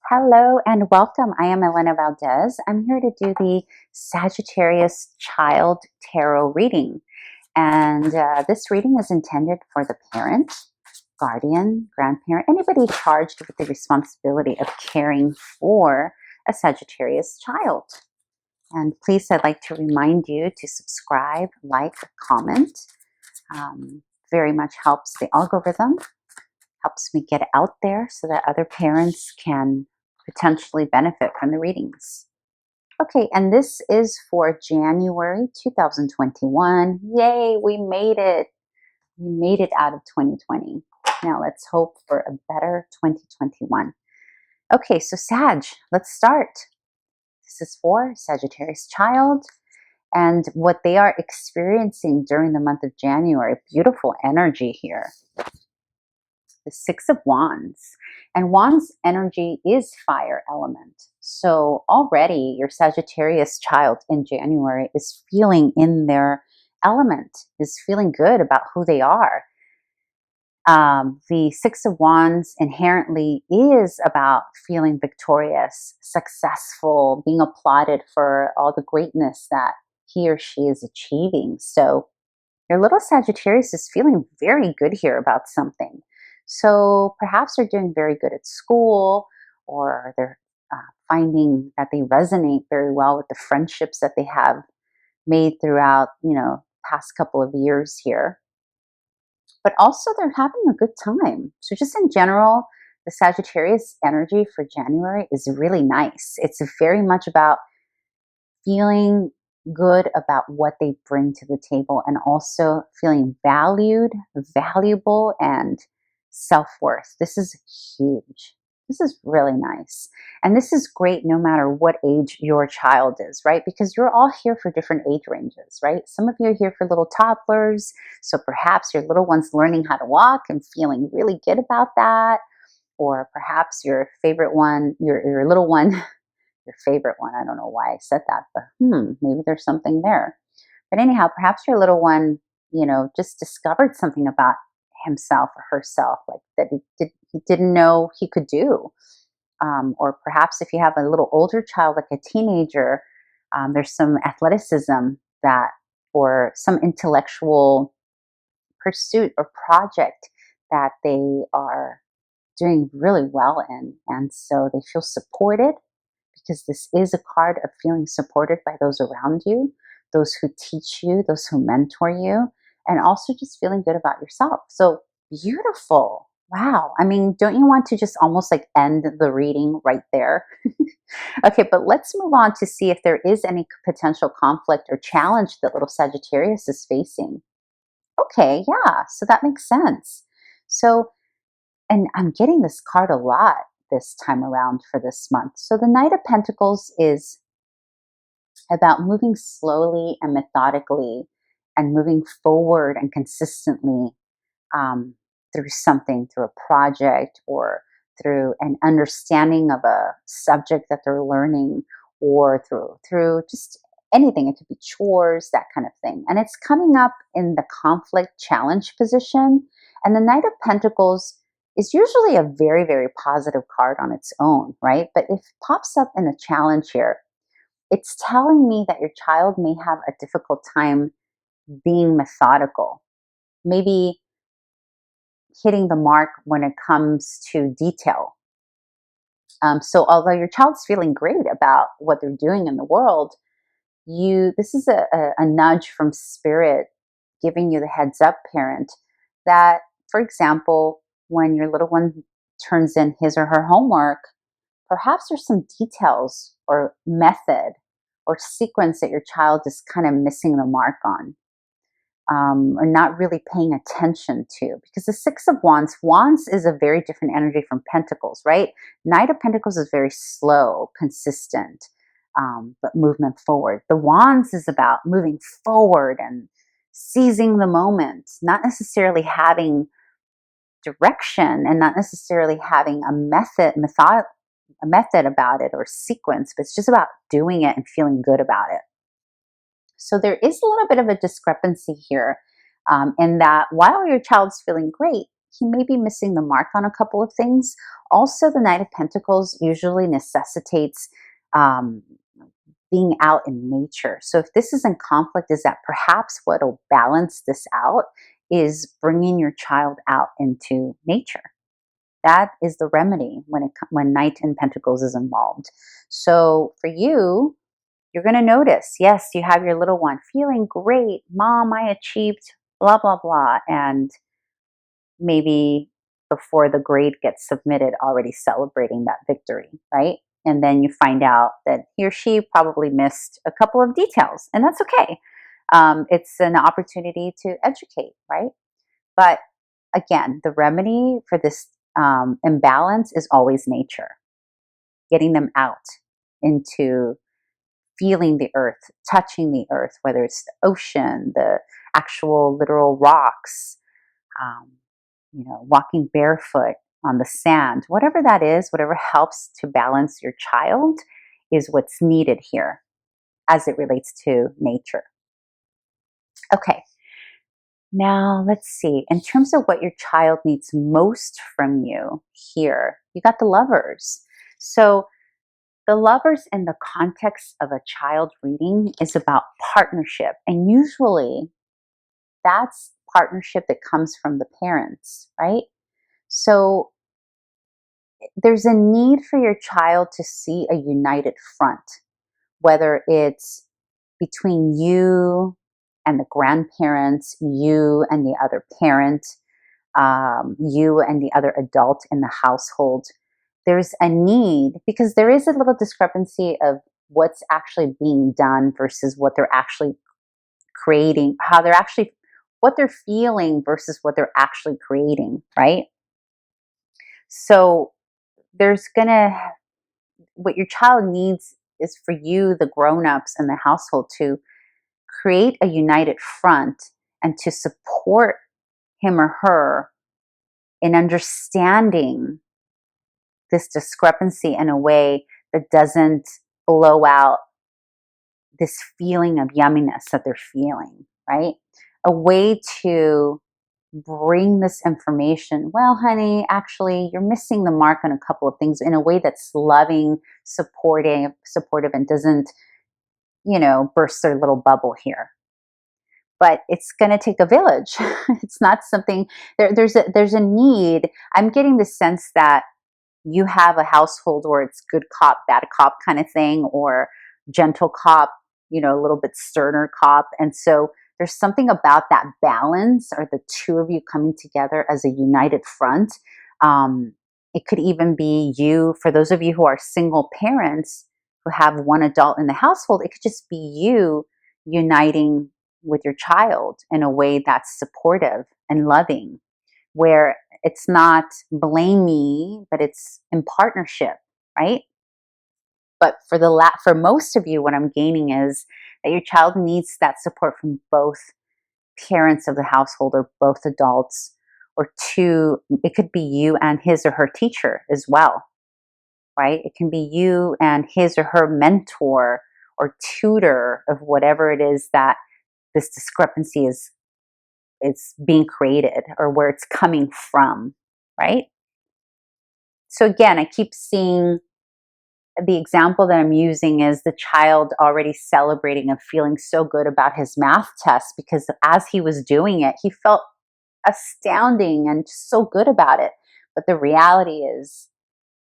Hello and welcome. I am Elena Valdez. I'm here to do the Sagittarius Child Tarot reading. And this reading is intended for the parent, guardian, grandparent, anybody charged with the responsibility of caring for a Sagittarius child. And please, I'd like to remind you to subscribe, like, comment. Very much helps the algorithm, helps me get out there so that other parents can potentially benefit from the readings. Okay, and this is for January 2021. Yay, we made it. We made it out of 2020. Now let's hope for a better 2021. Okay, so Sag, let's start. This is for Sagittarius child and what they are experiencing during the month of January. Beautiful energy here. The Six of Wands. And Wands energy is fire element. So already your Sagittarius child in January is feeling in their element, is feeling good about who they are. The Six of Wands inherently is about feeling victorious, successful, being applauded for all the greatness that he or she is achieving. So your little Sagittarius is feeling very good here about something. So perhaps they're doing very good at school, or they're finding that they resonate very well with the friendships that they have made throughout, past couple of years here. But also they're having a good time. So just in general, the Sagittarius energy for January is really nice. It's very much about feeling good about what they bring to the table and also feeling valued, valuable, and self-worth. This is huge. This is really nice. And this is great no matter what age your child is, right? Because you're all here for different age ranges, right? Some of you are here for little toddlers. So perhaps your little one's learning how to walk and feeling really good about that. Or perhaps your favorite one, your little one, your favorite one. I don't know why I said that, but maybe there's something there. But anyhow, perhaps your little one, just discovered something about himself or herself, like that he didn't know he could do. Or perhaps if you have a little older child, like a teenager, there's some athleticism that, or some intellectual pursuit or project that they are doing really well in. And so they feel supported, because this is a card of feeling supported by those around you, those who teach you, those who mentor you, and also just feeling good about yourself. So beautiful. Wow. I mean, don't you want to just almost like end the reading right there? Okay, but let's move on to see if there is any potential conflict or challenge that little Sagittarius is facing. Okay, yeah, so that makes sense. So, and I'm getting this card a lot this time around for this month. So the Knight of Pentacles is about moving slowly and methodically and moving forward and consistently through something, through a project or through an understanding of a subject that they're learning, or through just anything. It could be chores, that kind of thing. And it's coming up in the conflict challenge position. And the Knight of Pentacles is usually a very, very positive card on its own, right? But if it pops up in the challenge here, it's telling me that your child may have a difficult time being methodical, maybe hitting the mark when it comes to detail. So although your child's feeling great about what they're doing in the world, this is a nudge from spirit giving you the heads up, parent, that, for example, when your little one turns in his or her homework, perhaps there's some details or method or sequence that your child is kind of missing the mark on, or not really paying attention to. Because the Six of Wands is a very different energy from Pentacles, right? Knight of Pentacles is very slow, consistent, but movement forward. The Wands is about moving forward and seizing the moment, not necessarily having direction and not necessarily having a method about it or sequence, but it's just about doing it and feeling good about it. So there is a little bit of a discrepancy here, in that while your child's feeling great, he may be missing the mark on a couple of things. Also, the Knight of Pentacles usually necessitates um, being out in nature. So if this is in conflict, is that perhaps what will balance this out is bringing your child out into nature. That is the remedy when Knight in Pentacles is involved. So for you, you're going to notice, yes, you have your little one feeling great. Mom, I achieved blah, blah, blah. And maybe before the grade gets submitted, already celebrating that victory, right? And then you find out that he or she probably missed a couple of details, and that's okay. It's an opportunity to educate, right? But again, the remedy for this imbalance is always nature, getting them out into feeling the earth, touching the earth, whether it's the ocean, the actual literal rocks, um, walking barefoot on the sand, whatever that is, whatever helps to balance your child is what's needed here as it relates to nature. Okay, now let's see. In terms of what your child needs most from you here, you got the Lovers. So the Lovers in the context of a child reading is about partnership. And usually that's partnership that comes from the parents, right? So there's a need for your child to see a united front, whether it's between you and the grandparents, you and the other parent, you and the other adult in the household. There's a need because there is a little discrepancy of what's actually being done versus what they're actually creating, what they're feeling versus what they're actually creating, right? So what your child needs is for you, the grown-ups in the household, to create a united front and to support him or her in understanding this discrepancy in a way that doesn't blow out this feeling of yumminess that they're feeling, right? A way to bring this information. Well, honey, actually, you're missing the mark on a couple of things in a way that's loving, supportive, and doesn't, burst their little bubble here. But it's going to take a village. It's not something. There's a need. I'm getting the sense that you have a household where it's good cop, bad cop kind of thing, or gentle cop, a little bit sterner cop. And so there's something about that balance, or the two of you coming together as a united front. It could even be you, for those of you who are single parents who have one adult in the household, it could just be you uniting with your child in a way that's supportive and loving, where it's not blamey, but it's in partnership, right? But for most of you, what I'm gaining is that your child needs that support from both parents of the household, or both adults, or two. It could be you and his or her teacher as well, right? It can be you and his or her mentor or tutor of whatever it is that this discrepancy is being created, or where it's coming from, right? So again, I keep seeing the example that I'm using is the child already celebrating and feeling so good about his math test, because as he was doing it, he felt astounding and so good about it. But the reality is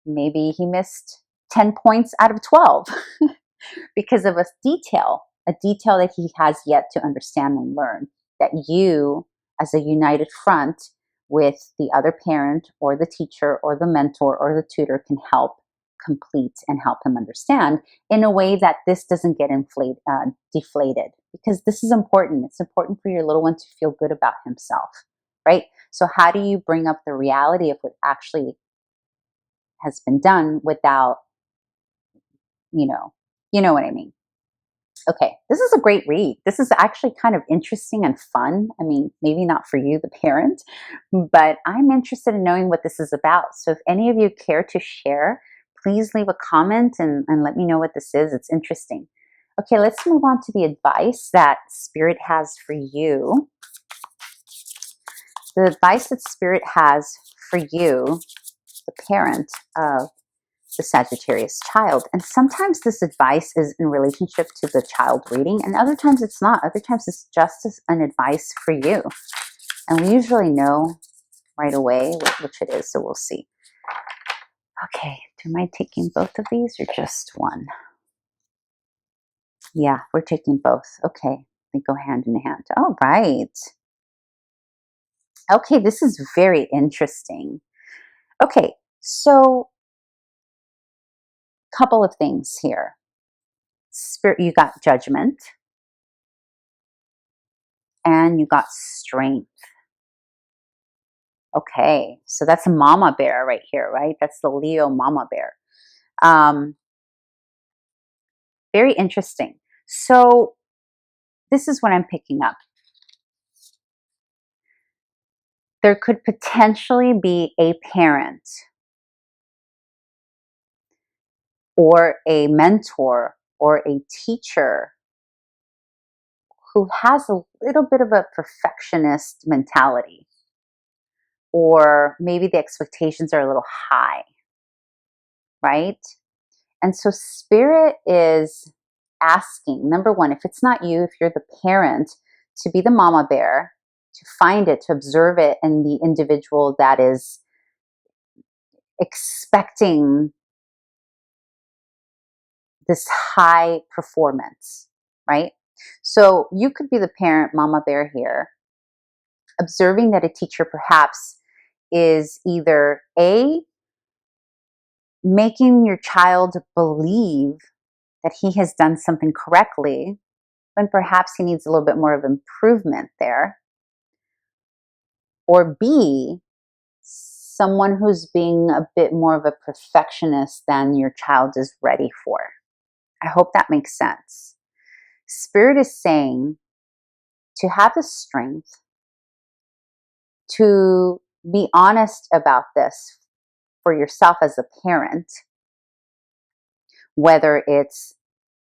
maybe he missed 10 points out of 12 because of a detail that he has yet to understand and learn, that you, as a united front with the other parent or the teacher or the mentor or the tutor, can help complete and help him understand in a way that this doesn't get deflated, because this is important. It's important for your little one to feel good about himself, right? So how do you bring up the reality of what actually has been done without, you know what I mean? Okay, this is a great read. This is actually kind of interesting and fun. I mean, maybe not for you, the parent, but I'm interested in knowing what this is about. So if any of you care to share, please leave a comment and let me know what this is. It's interesting. Okay, let's move on to the advice that Spirit has for you. the advice that Spirit has for you, the parent of the Sagittarius child. And sometimes this advice is in relationship to the child reading, and other times it's not. Other times it's just an advice for you. And we usually know right away which it is, so we'll see. Okay, am I taking both of these or just one? Yeah, we're taking both. Okay, they go hand in hand. All right. Okay, this is very interesting. Okay, so couple of things here. Spirit, you got judgment and you got strength. Okay, so that's a mama bear right here, right? That's the Leo mama bear. Very interesting. So this is what I'm picking up. There could potentially be a parent or a mentor or a teacher who has a little bit of a perfectionist mentality, or maybe the expectations are a little high, right? And so Spirit is asking, number one, if it's not you, if you're the parent, to be the mama bear, to find it, to observe it in the individual that is expecting this high performance, right? So you could be the parent, mama bear here, observing that a teacher perhaps is either A, making your child believe that he has done something correctly, when perhaps he needs a little bit more of improvement there, or B, someone who's being a bit more of a perfectionist than your child is ready for. I hope that makes sense. Spirit is saying to have the strength to be honest about this for yourself as a parent, whether it's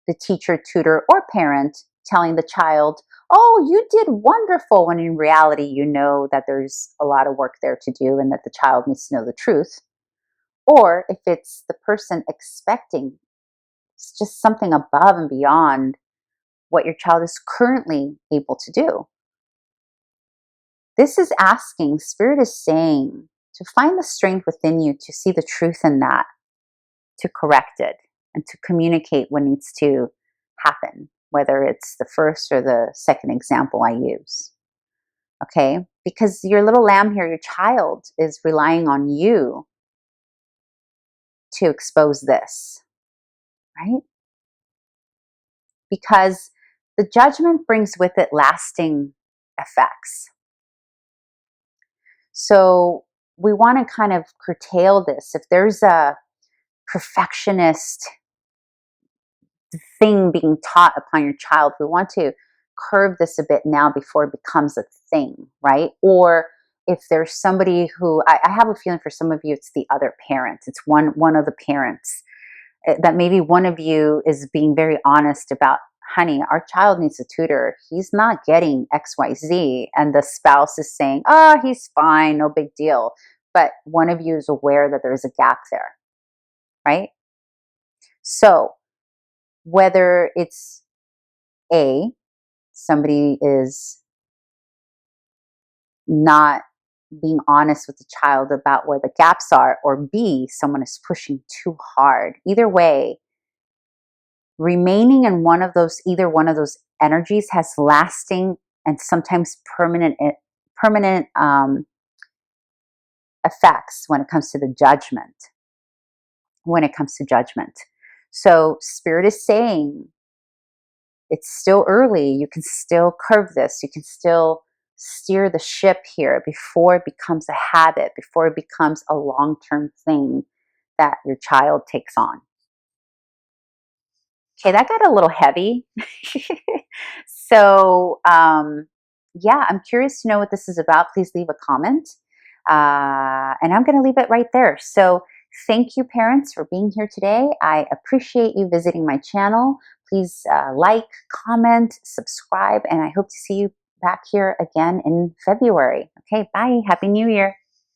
the teacher, tutor, or parent telling the child, oh, you did wonderful, when in reality you know that there's a lot of work there to do and that the child needs to know the truth. Or if it's the person expecting just something above and beyond what your child is currently able to do. This is asking, Spirit is saying, to find the strength within you to see the truth in that, to correct it, and to communicate what needs to happen, whether it's the first or the second example I use. Okay? Because your little lamb here, your child, is relying on you to expose this, right? Because the judgment brings with it lasting effects. So we want to kind of curtail this. If there's a perfectionist thing being taught upon your child, we want to curb this a bit now before it becomes a thing, right? Or if there's somebody who, I have a feeling for some of you, it's the other parent. It's one of the parents that maybe one of you is being very honest about, honey, our child needs a tutor. He's not getting XYZ. And the spouse is saying, oh, he's fine, no big deal. But one of you is aware that there is a gap there, right? So whether it's A, somebody is not being honest with the child about where the gaps are, or B, someone is pushing too hard. Either way, remaining in either one of those energies has lasting and sometimes permanent effects when it comes to the judgment. So Spirit is saying, it's still early. You can still curve this. You can still steer the ship here before it becomes a habit, before it becomes a long-term thing that your child takes on. Okay, that got a little heavy. So, yeah, I'm curious to know what this is about. Please leave a comment. And I'm going to leave it right there. So thank you, parents, for being here today. I appreciate you visiting my channel. Please like, comment, subscribe, and I hope to see you back here again in February. Okay, bye. Happy New Year.